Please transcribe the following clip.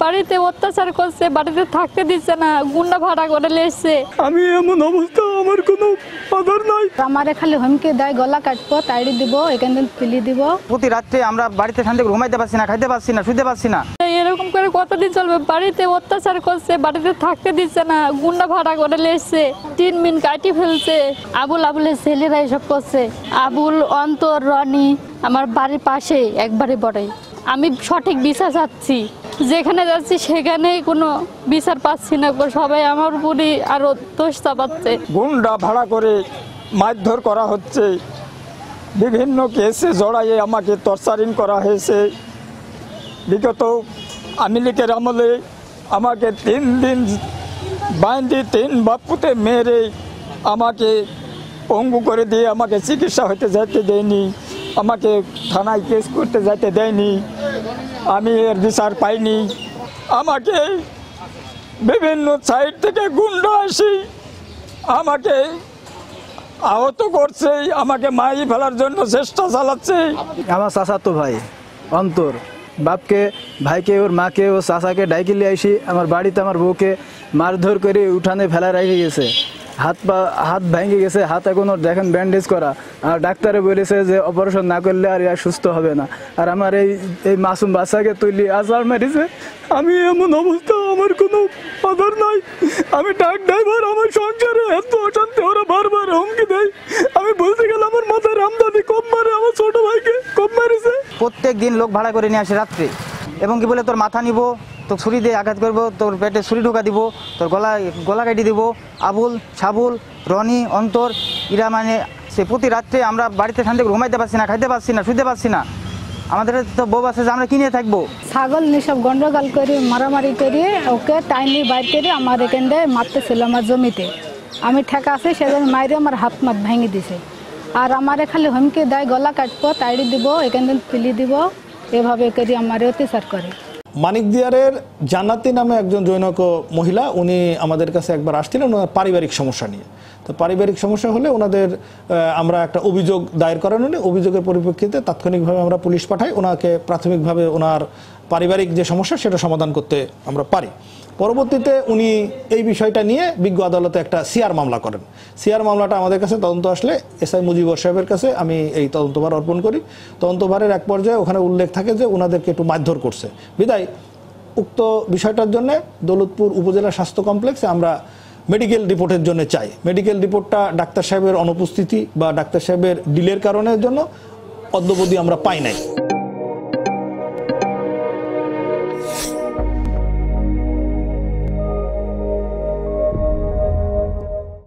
বাড়িতে অত্যাচার করছে, বাড়িতে থাকতে দিচ্ছে না, গুন্ডা ভাড়া করে লেসছে। আমি এমন অবস্থা, আমার কোনো আধার নাই। আমারে খালি হুমকি দেয়, গলা কাটবো, তাড়ি দিব, এখান থেকে তুলি দিব। প্রতি রাত্রে আমরা বাড়িতে শান্তি ঘুমাইতে পারছি না, খাইতে পারছি না, শুতে পারছি না। এরকম করে কতদিন চলবে? বাড়িতে অত্যাচার করছে, বাড়িতে থাকতে দিচ্ছে না, গুন্ডা ভাড়া করে লেসছে, 3 মিন কাটি ফেলছে। আবুলের ছেলেরা এসব করছে। আবুল, অন্তর, রনি আমার বাড়ির পাশে একবারে বড়। আমি সঠিক বিচার চাচ্ছি, যেখানে যাচ্ছি সেখানেই কোনো বিচার পাচ্ছি না। সবাই আমার উপরই আরো দোষ চাপাচ্ছে। গুন্ডা ভাড়া করে মারধর করা হচ্ছে, বিভিন্ন কেসে জড়াইয়ে আমাকে টর্চারিং করা হয়েছে। বিগত আওয়ামী লীগের আমলে আমাকে 3 দিন বাইন্দি 3 বাপুতে মেরে আমাকে পঙ্গু করে দিয়ে আমাকে চিকিৎসা হতে যেতে দেয়নি, আমাকে থানায় কেস করতে যেতে দেয়নি। আমি এর বিচার পাইনি। আমাকে বিভিন্ন সাইড থেকে গুন্ডা আসি আমাকে আহত করছে, আমাকে মারি ফেলার জন্য চেষ্টা চালাচ্ছে। আমার চাচাতো ভাই অন্তর বাপকে, ভাইকে, ওর মাকে, ও চাচাকে ডাইকে নিয়ে আসি আমার বাড়িতে। আমার বউকে মারধর করে উঠানে ফেলা রেখে গেছে, হাত ভেঙে গেছে, হাত এখনো দেখেন ব্যান্ডেজ করা। আর ডাক্তারে বলেছে যে অপারেশন না করলে আর সুস্থ হবে না। আর আমার এই মাসুম বাচ্চাকে তুলি আসার মেরেছে। আমি এমন অবস্থা, আমার কোনো আধার নাই। আমি ট্রাক ড্রাইভার, আমার সংসারে এত অশান্তি, ওরা বারবার হুমকি দেয়। আমি বলতে গেলে আমার মাথায় রামদানি কম মারে, আমার ছোট ভাইকে কম মারেছে। প্রত্যেক দিন লোক ভাড়া করে নিয়ে আসে রাত্রে, এবং কি বলে তোর মাথা নিব, তোর ছুরি দিয়ে আঘাত করবো, তোর পেটে ছুরি ঢোকা দিব, তোর গলা কেটে দিব। আবুল, সাবুল, রনি, অন্তর এরা মানে সে প্রতি রাত্রে আমরা বাড়িতে শান্তি ঘুমাইতে পারছি না, খাইতে পারছি না, শুতে পারছি না। আমাদের তো বউ আছে যে আমরা কিনে থাকবো। ছাগল নিয়ে সব গন্ডগোল করে মারামারি করে ওকে টাইনি বাইর করে আমার এখান থেকে মারতেছিল আমার জমিতে। আমি ঠেকা আছে সেজন্য মাইরে আমার হাত ভেঙে দিছে। আর আমারে খালি হুমকি দেয়, গলা কাটবো, তাড়ি দিব, এখান থেকে তুলি দিব, এভাবে করে আমার অত্যাচার করে। মানিকদিয়ারের জান্নাতি নামে একজন জৈনক মহিলা, উনি আমাদের কাছে একবার আসছিলেন ওনার পারিবারিক সমস্যা নিয়ে। তো পারিবারিক সমস্যা হলে ওনাদের আমরা একটা অভিযোগ দায়ের করানো নিয়ে অভিযোগের পরিপ্রেক্ষিতে তাৎক্ষণিকভাবে আমরা পুলিশ পাঠাই। ওনাকে প্রাথমিকভাবে ওনার পারিবারিক যে সমস্যা সেটা সমাধান করতে আমরা পারি। পরবর্তীতে উনি এই বিষয়টা নিয়ে বিজ্ঞ আদালতে একটা সিআর মামলা করেন। সিআর মামলাটা আমাদের কাছে তদন্ত আসলে এসআই মুজিবর সাহেবের কাছে আমি এই তদন্তভার অর্পণ করি। তদন্তভারের এক পর্যায়ে ওখানে উল্লেখ থাকে যে ওনাদেরকে একটু মারধর করছে বিদায় উক্ত বিষয়টার জন্য দৌলতপুর উপজেলা স্বাস্থ্য কমপ্লেক্সে আমরা মেডিকেল রিপোর্টের জন্য চাই। মেডিকেল রিপোর্টটা ডাক্তার সাহেবের অনুপস্থিতি বা ডাক্তার সাহেবের ডিলের কারণের জন্য অদ্যাবধি আমরা পাই নাই।